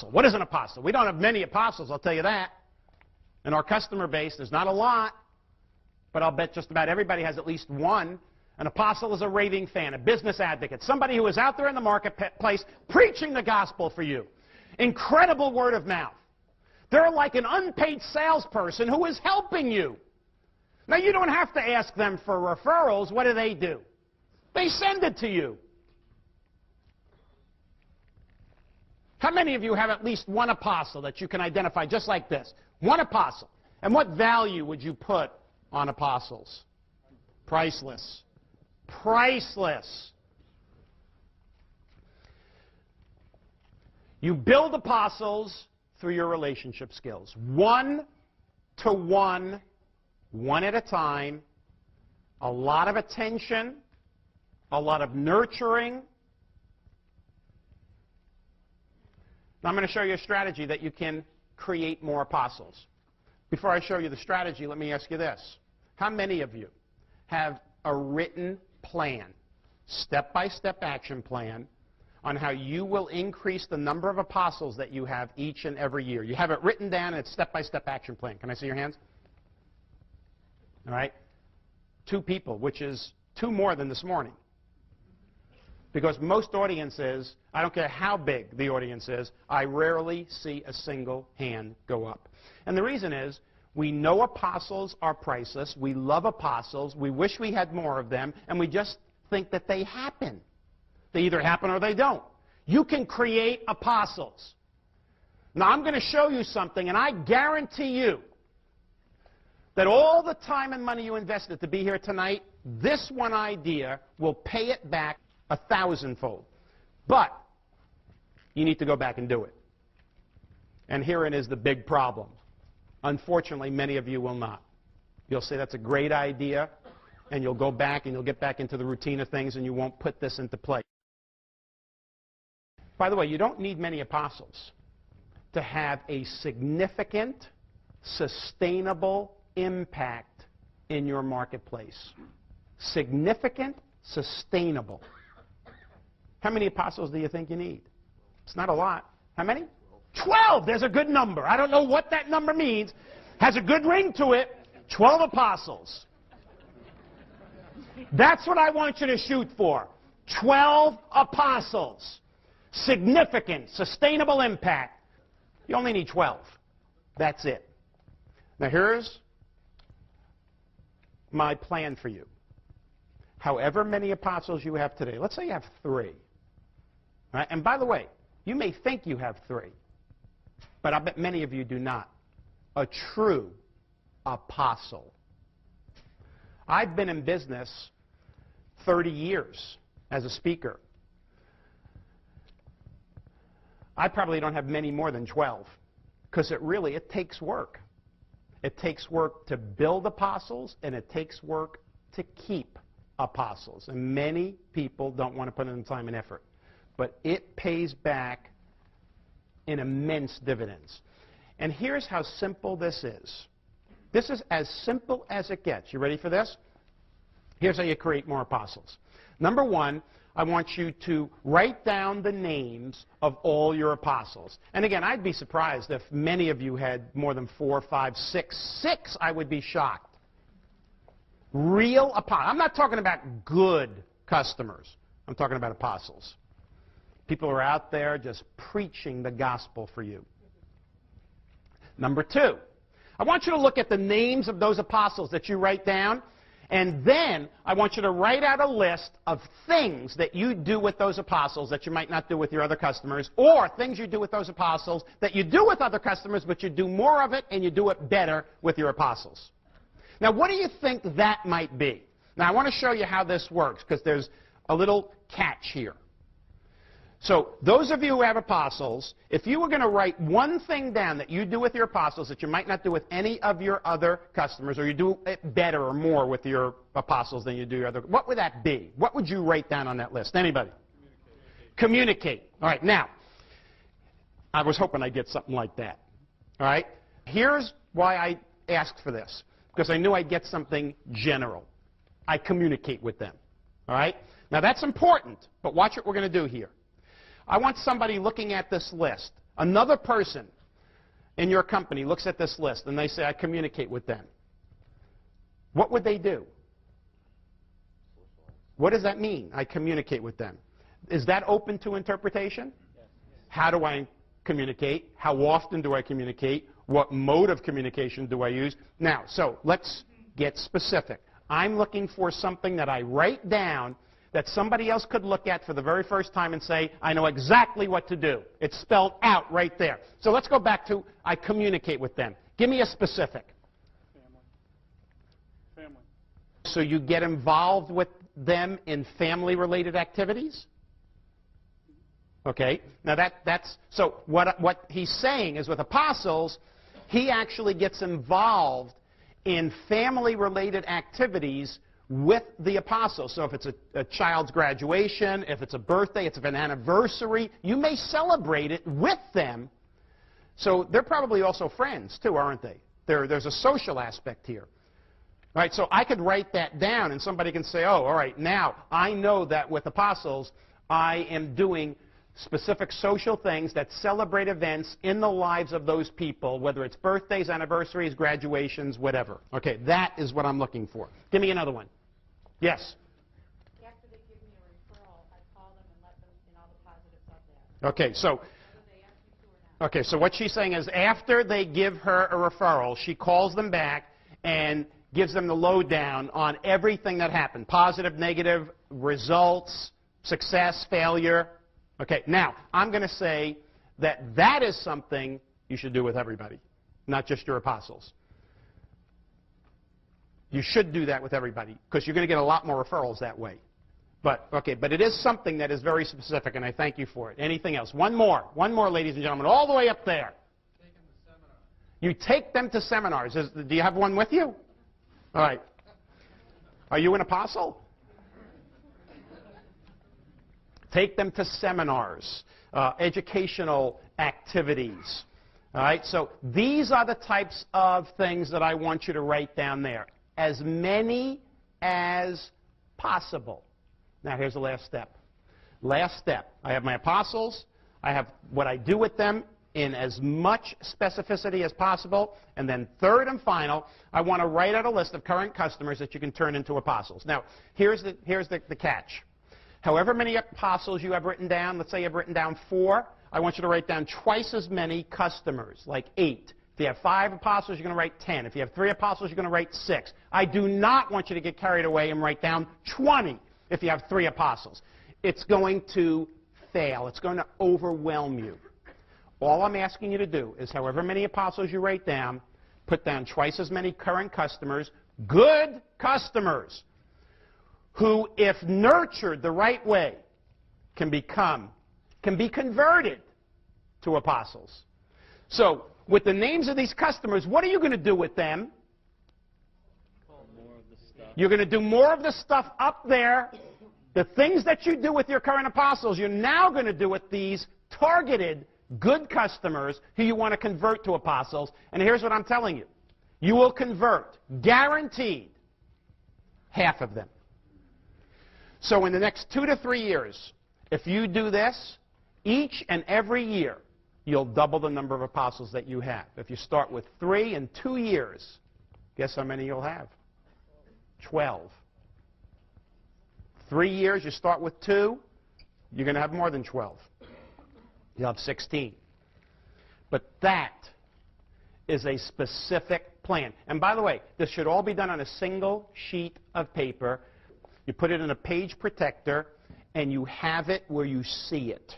apostle. What is an apostle? We don't have many apostles, I'll tell you that. In our customer base, there's not a lot, but I'll bet just about everybody has at least one. An apostle is a raving fan, a business advocate, somebody who is out there in the marketplace preaching the gospel for you. Incredible word of mouth. They're like an unpaid salesperson who is helping you. Now, you don't have to ask them for referrals. What do? They send it to you. How many of you have at least one apostle that you can identify just like this? One apostle. And what value would you put on apostles? Priceless. Priceless. You build apostles through your relationship skills. One to one, one at a time, a lot of attention, a lot of nurturing. Now I'm going to show you a strategy that you can create more apostles. Before I show you the strategy, let me ask you this. How many of you have a written plan, step-by-step action plan, on how you will increase the number of apostles that you have each and every year? You have it written down, and it's step-by-step action plan. Can I see your hands? All right. 2 people, which is 2 more than this morning. Because most audiences, I don't care how big the audience is, I rarely see a single hand go up. And the reason is, we know apostles are priceless. We love apostles. We wish we had more of them. And we just think that they happen. They either happen or they don't. You can create apostles. Now, I'm going to show you something, and I guarantee you that all the time and money you invested to be here tonight, this one idea will pay it back 1,000-fold. But you need to go back and do it. And herein is the big problem. Unfortunately, many of you will not. You'll say that's a great idea, and you'll go back and you'll get back into the routine of things, and you won't put this into play. By the way, you don't need many apostles to have a significant, sustainable impact in your marketplace. Significant, sustainable. How many apostles do you think you need? It's not a lot. How many? 12. There's a good number. I don't know what that number means. Has a good ring to it. 12 apostles. That's what I want you to shoot for. 12 apostles. Significant, sustainable impact. You only need 12. That's it. Now here's my plan for you. However many apostles you have today, let's say you have 3. Right? And by the way, you may think you have 3, but I bet many of you do not. A true apostle. I've been in business 30 years as a speaker. I probably don't have many more than 12, because it takes work. It takes work to build apostles, and it takes work to keep apostles. And many people don't want to put in the time and effort. But it pays back in immense dividends. And here's how simple this is. This is as simple as it gets. You ready for this? Here's how you create more apostles. Number 1, I want you to write down the names of all your apostles. And again, I'd be surprised if many of you had more than 4, 5, 6. 6, I would be shocked. Real apostles. I'm not talking about good customers. I'm talking about apostles. People are out there just preaching the gospel for you. Number 2, I want you to look at the names of those apostles that you write down, and then I want you to write out a list of things that you do with those apostles that you might not do with your other customers, or things you do with those apostles that you do with other customers, but you do more of it and you do it better with your apostles. Now, what do you think that might be? Now, I want to show you how this works, because there's a little catch here. So those of you who have apostles, if you were going to write one thing down that you do with your apostles that you might not do with any of your other customers, or you do it better or more with your apostles than you do your other, what would that be? What would you write down on that list? Anybody? Communicate. All right, now, I was hoping I'd get something like that. All right? Here's why I asked for this, because I knew I'd get something general. I communicate with them. All right? Now, that's important, but watch what we're going to do here. I want somebody looking at this list Another person in your company looks at this list and they say, I communicate with them. What would they do? What does that mean, I communicate with them? Is that open to interpretation? How do I communicate? How often do I communicate? What mode of communication do I use? Now, so let's get specific. I'm looking for something that I write down that somebody else could look at for the very first time and say, I know exactly what to do. It's spelled out right there. So let's go back to I communicate with them. Give me a specific. Family. So you get involved with them in family-related activities? Okay. Now that's so what he's saying is with apostles, he actually gets involved in family-related activities with the apostles. So if it's a child's graduation, if it's a birthday, it's an anniversary, you may celebrate it with them. So they're probably also friends too, aren't they? There's a social aspect here. All right, so I could write that down and somebody can say, oh, all right, now I know that with apostles I am doing specific social things that celebrate events in the lives of those people, whether it's birthdays, anniversaries, graduations, whatever. Okay, that is what I'm looking for. Give me another one. Yes? After they give me a referral, I call them and let them in all the positives of that. Okay, so Whether they ask me to or not. okay, so what she's saying is after they give her a referral, she calls them back and gives them the lowdown on everything that happened, positive, negative, results, success, failure. Okay, now, I'm going to say that that is something you should do with everybody, not just your apostles. You should do that with everybody, because you're going to get a lot more referrals that way. But, okay, but it is something that is very specific, and I thank you for it. Anything else? One more, ladies and gentlemen, all the way up there. Take them to seminars. You take them to seminars. Do you have one with you? All right. Are you an apostle? Take them to seminars, educational activities. All right, so these are the types of things that I want you to write down there. As many as possible. Now here's the last step. Last step. I have my apostles. I have what I do with them in as much specificity as possible. And then third and final, I want to write out a list of current customers that you can turn into apostles. Now, here's the catch. However many apostles you have written down, let's say you've written down 4, I want you to write down twice as many customers, like 8. If you have 5 apostles, you're going to write 10. If you have 3 apostles, you're going to write 6. I do not want you to get carried away and write down 20 if you have 3 apostles. It's going to fail. It's going to overwhelm you. All I'm asking you to do is however many apostles you write down, put down twice as many current customers, good customers, who, if nurtured the right way, can be converted to apostles. So, with the names of these customers, what are you going to do with them? You're going to do more of the stuff up there. The things that you do with your current apostles, you're now going to do with these targeted good customers who you want to convert to apostles. And here's what I'm telling you. You will convert, guaranteed, half of them. So in the next 2 to 3 years, if you do this, each and every year, you'll double the number of apostles that you have. If you start with 3 in 2 years, guess how many you'll have? 12. 3 years, you start with 2, you're going to have more than 12. You'll have 16. But that is a specific plan. And by the way, this should all be done on a single sheet of paper. You put it in a page protector, and you have it where you see it.